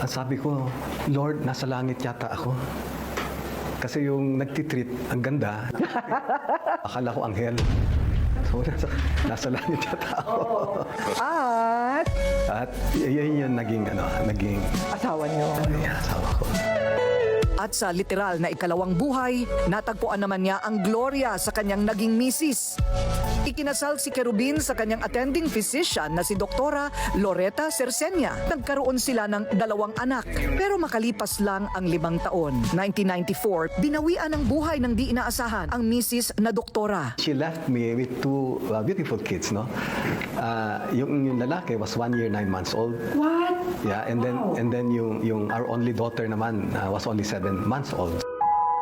Sabi ko, Lord, nasa langit yata ako. Kasi yung nagtitreat, ang ganda. Akala ko anghel. So, nasa langit yata ako. At yun yung naging Asawa niyo. asawa ko. At sa literal na ikalawang buhay, natagpuan naman niya ang gloria sa kanyang naging misis. Ikinasal si Kerubin sa kanyang attending physician na si Doktora Loretta Cercenia. Nagkaroon sila ng 2 anak, pero makalipas lang ang 5 taon. 1994, binawian ng buhay ng di inaasahan ang misis na doktora. She left me with 2 beautiful kids, no? Yung lalaki was 1 year, 9 months old. What? Yeah, and then yung our only daughter naman was only 7 months old.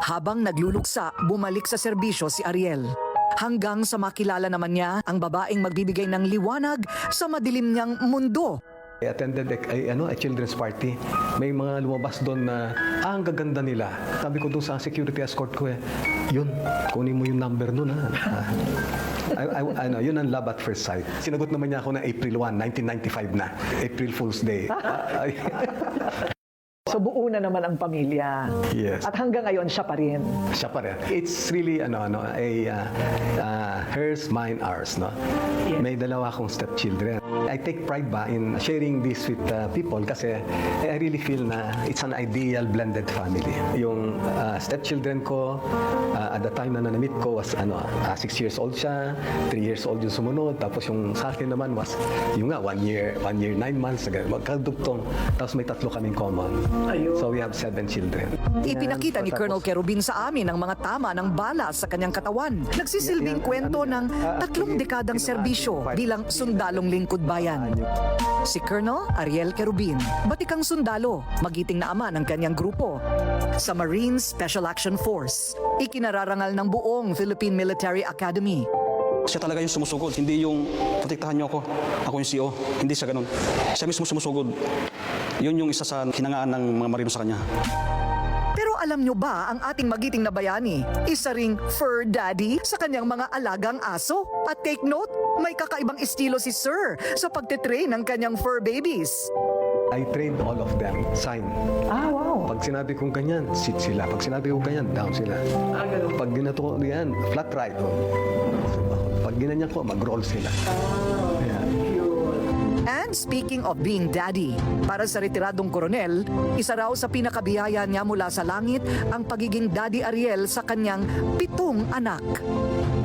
Habang nagluluksa, bumalik sa serbisyo si Ariel. Hanggang sa makilala naman niya ang babaeng magbibigay ng liwanag sa madilim niyang mundo. I attended a children's party. May mga lumabas doon na, ang gaganda nila. Sabi ko doon sa security escort ko yun, kunin mo yung number nun yun ang love at first sight. Sinagot naman niya ako na April 1, 1995 na. April Fool's Day. So buo na naman ang pamilya. Yes. At hanggang ngayon, siya pa rin. Siya pa rin. It's really hers, mine, ours, no? Yes. May 2 akong stepchildren. I take pride in sharing this with people kasi I really feel na it's an ideal blended family. Yung stepchildren ko at the time na nanamit ko was 6 years old siya, 3 years old yung sumunod, tapos yung sa akin naman was yung 1 year, 1 year, 9 months, magkadugtong. Tapos may 3 kaming common. Ayun. So we have 7 children. Ipinakita ni Colonel Kerubin sa amin ang mga tama ng bala sa kanyang katawan. Nagsisilbing kwento ng 3 dekadang serbisyo bilang sundalong lingkod bayan. Si Colonel Ariel Kerubin, batikang sundalo, magiting na ama ng kanyang grupo. Sa Marine Special Action Force, ikinararangal ng buong Philippine Military Academy. Siya talaga yung sumusugod, hindi yung protektahan niyo ako, ako yung CEO. Hindi siya ganun. Siya mismo sumusugod. Yun yung isa sa hinangaan ng mga marino sa kanya. Pero alam nyo ba ang ating magiting na bayani, isa ring fur daddy sa kanyang mga alagang aso? At take note, may kakaibang estilo si Sir sa pagtitrain ng kanyang fur babies. I trained all of them. Sign. Wow. Pag sinabi kong ganyan, sit sila. Pag sinabi kong ganyan, down sila. Ganun. Pag ginato ko yan, flat right. Pag ginanyan ko, mag-roll sila. Yeah. And speaking of being daddy, para sa retiradong koronel, isa raw sa pinakabiyaya niya mula sa langit ang pagiging Daddy Ariel sa kanyang 7 anak.